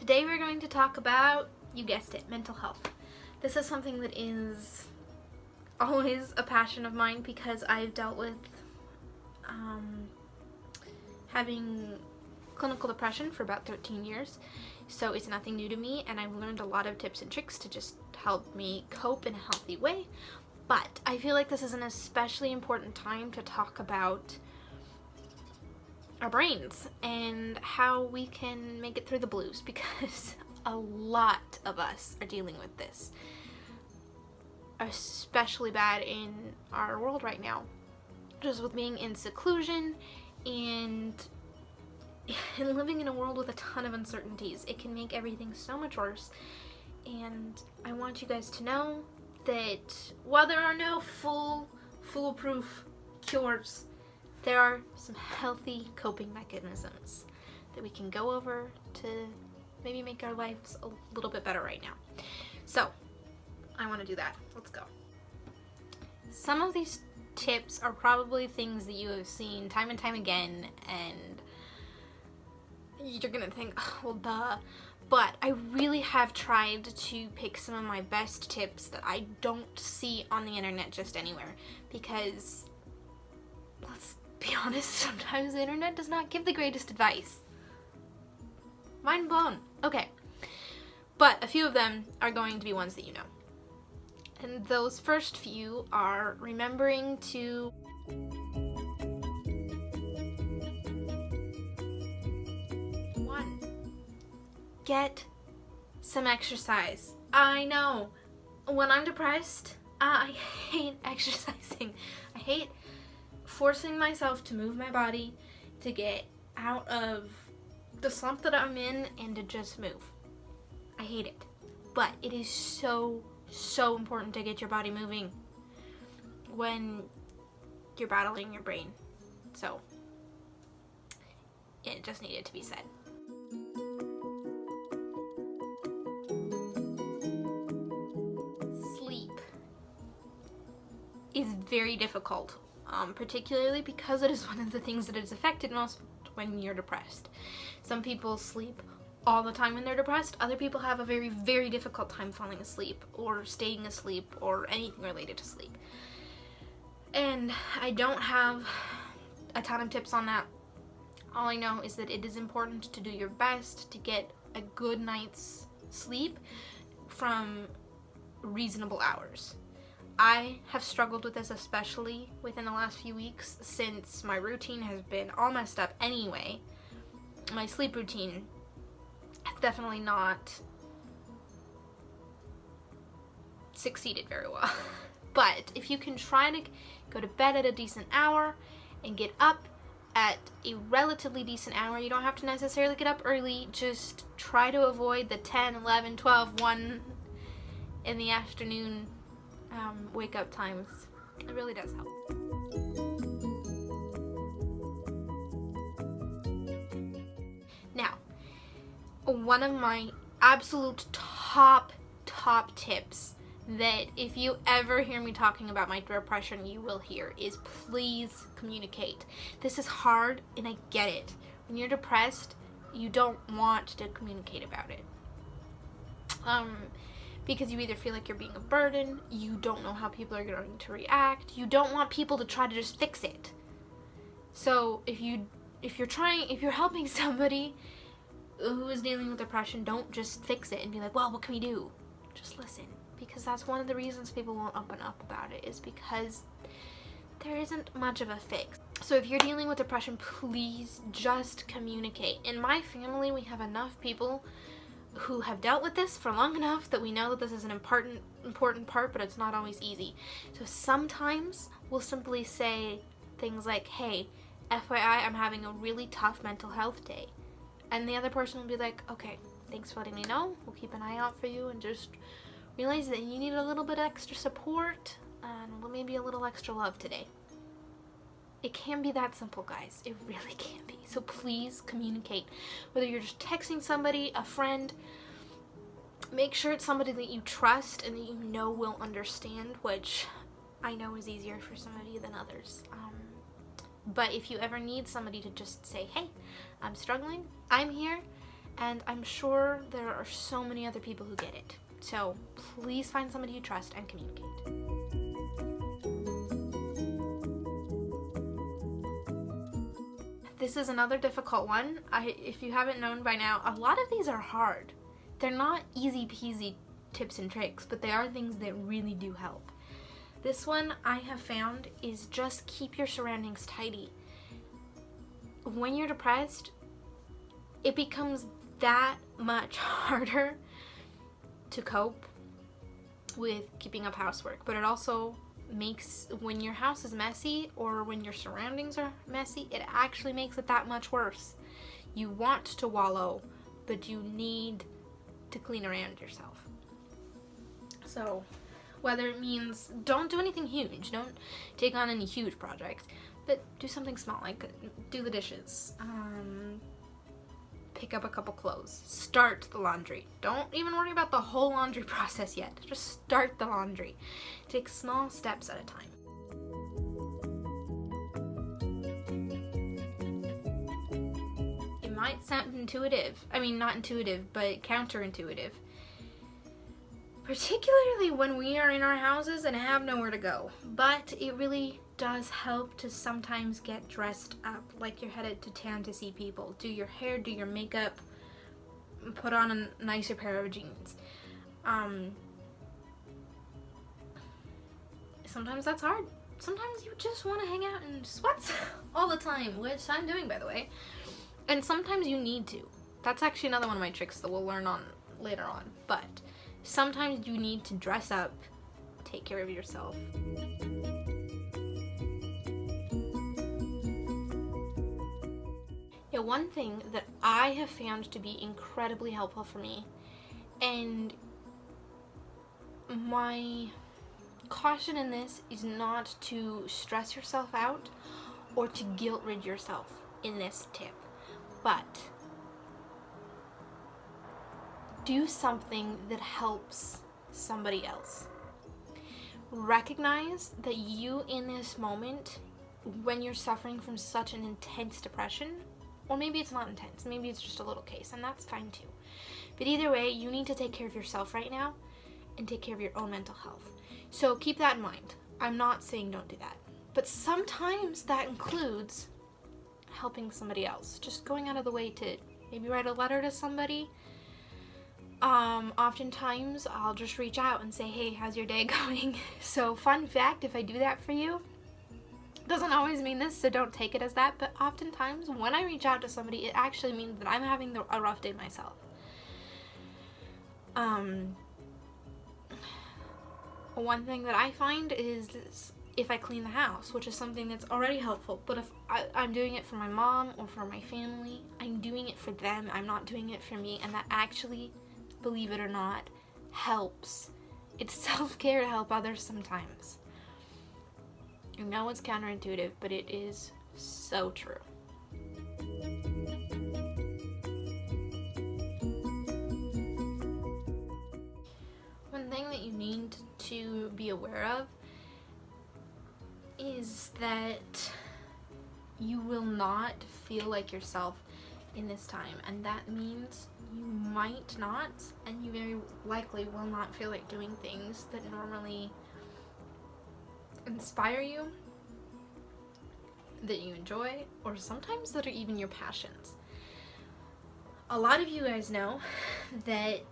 Today we're going to talk about, you guessed it, mental health. This is something that is always a passion of mine because I've dealt with having clinical depression for about 13 years. So it's nothing new to me, and I've learned a lot of tips and tricks to just help me cope in a healthy way. But I feel like this is an especially important time to talk about our brains and how we can make it through the blues, because a lot of us are dealing with this, especially bad in our world right now, just with being in seclusion and living in a world with a ton of uncertainties. It can make everything so much worse, and I want you guys to know that while there are no foolproof cures, there are some healthy coping mechanisms that we can go over to maybe make our lives a little bit better right now. So, I want to do that. Let's go. Some of these tips are probably things that you have seen time and time again, and you're gonna think, oh, well, duh. But I really have tried to pick some of my best tips that I don't see on the internet just anywhere, because let's be honest, sometimes the internet does not give the greatest advice. Mind blown. Okay. But a few of them are going to be ones that you know. And those first few are remembering to get some exercise. I know. When I'm depressed, I hate exercising. I hate forcing myself to move my body to get out of the slump that I'm in and to just move. I hate it. But it is so important to get your body moving when you're battling your brain. So, it just needed to be said. Sleep is very difficult. Particularly because it is one of the things that is affected most when you're depressed. Some people sleep all the time when they're depressed. Other people have a very difficult time falling asleep or staying asleep or anything related to sleep. And I don't have a ton of tips on that. All I know is that it is important to do your best to get a good night's sleep from reasonable hours. I have struggled with this especially within the last few weeks, since my routine has been all messed up anyway. My sleep routine has definitely not succeeded very well. But if you can try to go to bed at a decent hour and get up at a relatively decent hour, you don't have to necessarily get up early, just try to avoid the 10, 11, 12, 1 in the afternoon wake up times. It really does help. Now, one of my absolute top tips that if you ever hear me talking about my depression, you will hear is please communicate. This is hard, and I get it. When you're depressed, you don't want to communicate about it. Because you either feel like you're being a burden, you don't know how people are going to react, you don't want people to try to just fix it. So if you're helping somebody who is dealing with depression, don't just fix it and be like, well, what can we do? Just listen. Because that's one of the reasons people won't open up about it, is because there isn't much of a fix. So if you're dealing with depression, please just communicate. In my family, we have enough people who have dealt with this for long enough that we know that this is an important part, but it's not always easy. So sometimes we'll simply say things like, hey, FYI, I'm having a really tough mental health day. And the other person will be like, okay, thanks for letting me know. We'll keep an eye out for you, and just realize that you need a little bit extra support and maybe a little extra love today. It can be that simple, guys. It really can be. So please communicate. Whether you're just texting somebody, a friend, make sure it's somebody that you trust and that you know will understand, which I know is easier for some of you than others. But if you ever need somebody to just say, hey, I'm struggling, I'm here, and I'm sure there are so many other people who get it. So please find somebody you trust and communicate. This is another difficult one. If you haven't known by now, a lot of these are hard. They're not easy peasy tips and tricks, but they are things that really do help. This one I have found is just keep your surroundings tidy. When you're depressed, it becomes that much harder to cope with keeping up housework, but it also makes, when your house is messy or when your surroundings are messy, it actually makes it that much worse. You want to wallow, but you need to clean around yourself. So whether it means don't do anything huge, don't take on any huge projects, but do something small, like do the dishes, pick up a couple clothes, start the laundry. Don't even worry about the whole laundry process yet. Just start the laundry. Take small steps at a time. It might sound intuitive. I mean, not intuitive, but counterintuitive. Particularly when we are in our houses and have nowhere to go. But it really does help to sometimes get dressed up like you're headed to town to see people. Do your hair, do your makeup, put on a nicer pair of jeans. Sometimes that's hard. Sometimes you just want to hang out in sweats all the time, which I'm doing, by the way. And sometimes you need to. That's actually another one of my tricks that we'll learn on later on. But sometimes you need to dress up, take care of yourself. Yeah, one thing that I have found to be incredibly helpful for me, and my caution in this is not to stress yourself out or to guilt rid yourself in this tip, but do something that helps somebody else. Recognize that you in this moment, when you're suffering from such an intense depression, or maybe it's not intense, maybe it's just a little case, and that's fine too. But either way, you need to take care of yourself right now and take care of your own mental health. So keep that in mind. I'm not saying don't do that. But sometimes that includes helping somebody else. Just going out of the way to maybe write a letter to somebody. Oftentimes I'll just reach out and say, hey, how's your day going? So fun fact, if I do that for you, doesn't always mean this, so don't take it as that, but oftentimes when I reach out to somebody, it actually means that I'm having a rough day myself. One thing that I find is if I clean the house, which is something that's already helpful, but if I'm doing it for my mom or for my family, I'm doing it for them, I'm not doing it for me, and that actually, believe it or not, helps. It's self-care to help others sometimes. I know it's counterintuitive, but it is so true. One thing that you need to be aware of is that you will not feel like yourself in this time, and that means you might not, and you very likely will not feel like doing things that normally inspire you, that you enjoy, or sometimes that are even your passions. A lot of you guys know that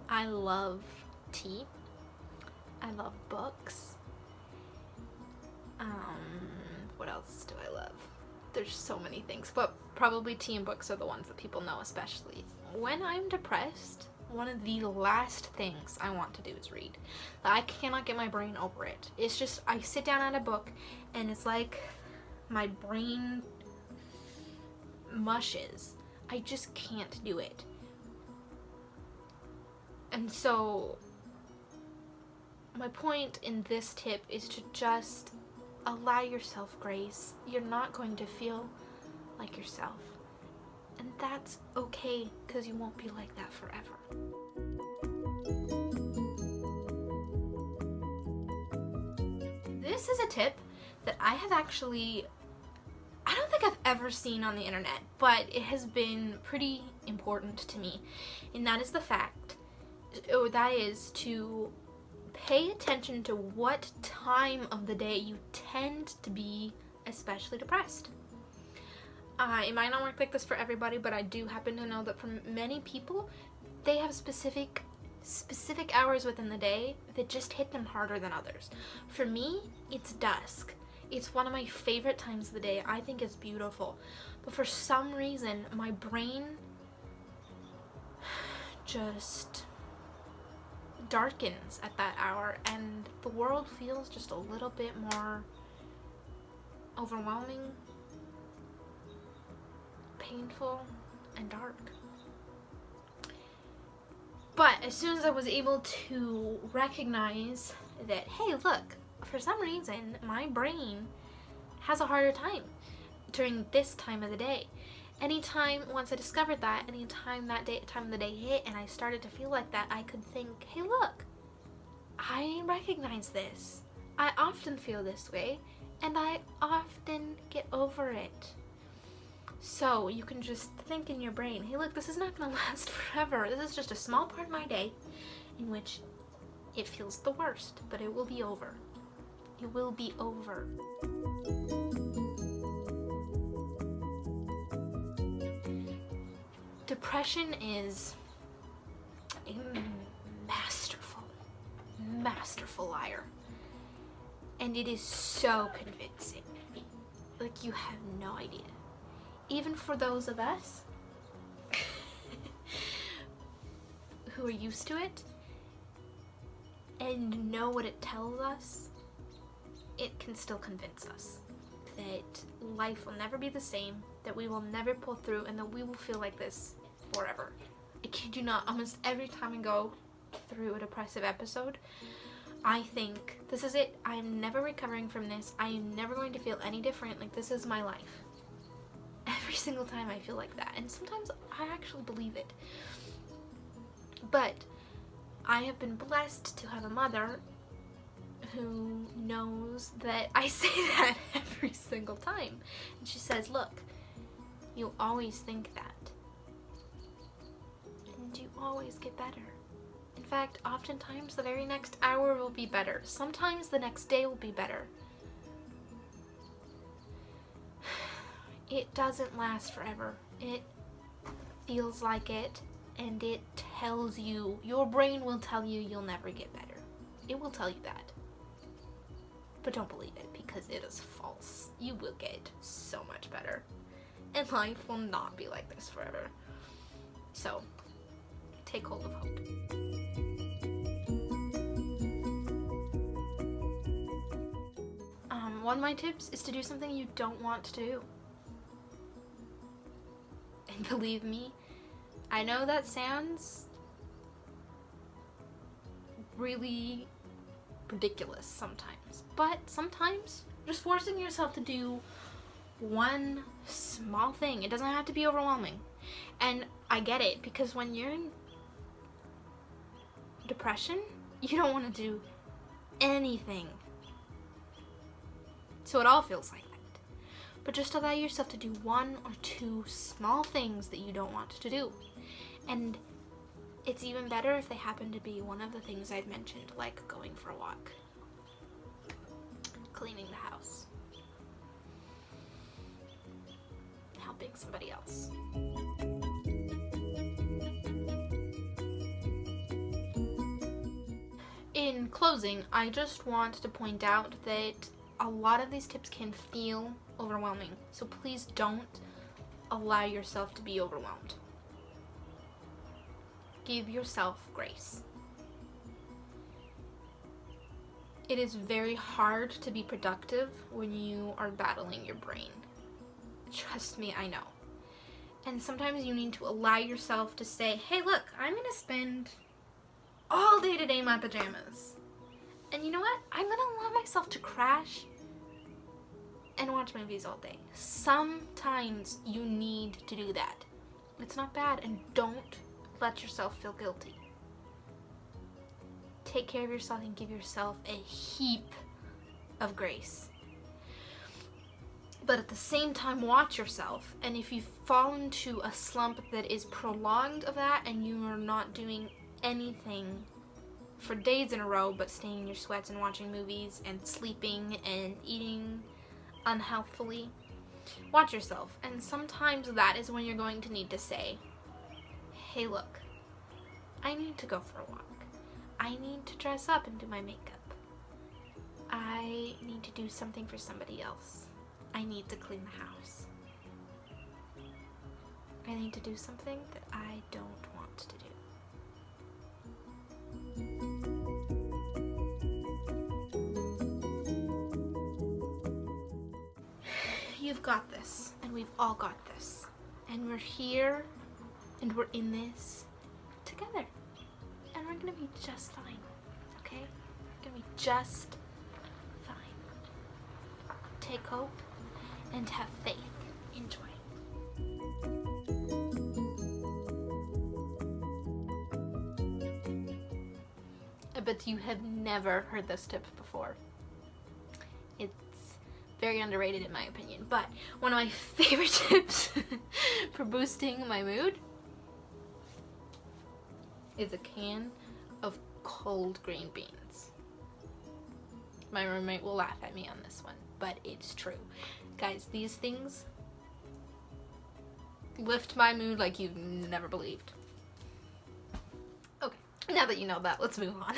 I love tea. I love books. What else do I love? There's so many things, but probably tea and books are the ones that people know especially. When I'm depressed, one of the last things I want to do is read. I cannot get my brain over it. It's just, I sit down at a book and it's like my brain mushes. I just can't do it. And so my point in this tip is to just allow yourself grace. You're not going to feel like yourself. And that's okay, because you won't be like that forever. This is a tip that I have actually, I don't don't think I've ever seen on the internet, but it has been pretty important to me. And that is the fact, or that is to pay attention to what time of the day you tend to be especially depressed. It might not work like this for everybody, but I do happen to know that for many people, they have specific hours within the day that just hit them harder than others. For me, it's dusk. It's one of my favorite times of the day. I think it's beautiful. But for some reason, my brain just darkens at that hour, and the world feels just a little bit more overwhelming, painful, and dark. But as soon as I was able to recognize that, hey, look, for some reason my brain has a harder time during this time of the day. Once I discovered that, anytime that time of the day hit and I started to feel like that, I could think, hey, look, I recognize this. I often feel this way, and I often get over it. So you can just think in your brain, hey, look, this is not going to last forever. This is just a small part of my day in which it feels the worst, but it will be over. It will be over. Depression is a masterful liar. And it is so convincing. Like, you have no idea. Even for those of us who are used to it and know what it tells us, it can still convince us that life will never be the same, that we will never pull through, and that we will feel like this forever. I kid you not, almost every time I go through a depressive episode, I think, this is it. I'm never recovering from this. I am never going to feel any different. Like, this is my life. Every single time I feel like that. And sometimes I actually believe it. But I have been blessed to have a mother who knows that I say that every single time. And she says, look, you always think that. And you always get better. In fact, oftentimes the very next hour will be better. Sometimes the next day will be better. It doesn't last forever. It feels like it, and it tells you, your brain will tell you you'll never get better. It will tell you that. But don't believe it, because it is false. You will get so much better. And life will not be like this forever. So, take hold of hope. One of my tips is to do something you don't want to do. And believe me, I know that sounds really ridiculous sometimes, but sometimes just forcing yourself to do one small thing, it doesn't have to be overwhelming. And I get it, because when you're in depression, you don't want to do anything. So it all feels like that. But just allow yourself to do one or two small things that you don't want to do. And it's even better if they happen to be one of the things I've mentioned, like going for a walk, cleaning the house, helping somebody else. In closing, I just want to point out that a lot of these tips can feel overwhelming, so please don't allow yourself to be overwhelmed. Give yourself grace. It is very hard to be productive when you are battling your brain. Trust me, I know. And sometimes you need to allow yourself to say, hey, look, I'm gonna spend all day today in my pajamas. And you know what? I'm gonna allow myself to crash and watch movies all day. Sometimes you need to do that. It's not bad, and don't let yourself feel guilty. Take care of yourself and give yourself a heap of grace. But at the same time, watch yourself. And if you fall into a slump that is prolonged of that and you are not doing anything for days in a row but staying in your sweats and watching movies and sleeping and eating unhealthily, watch yourself. And sometimes that is when you're going to need to say, hey, look, I need to go for a walk. I need to dress up and do my makeup. I need to do something for somebody else. I need to clean the house. I need to do something that I don't want to do. You've got this, and we've all got this. And we're here, and we're in this together. And we're gonna be just fine, okay? We're gonna be just fine. Take hope and have faith. Enjoy. I bet you have never heard this tip before. It's very underrated in my opinion, but one of my favorite tips for boosting my mood is a can of cold green beans. My roommate will laugh at me on this one, but it's true. Guys, these things lift my mood like you've never believed. Okay, now that you know that, let's move on.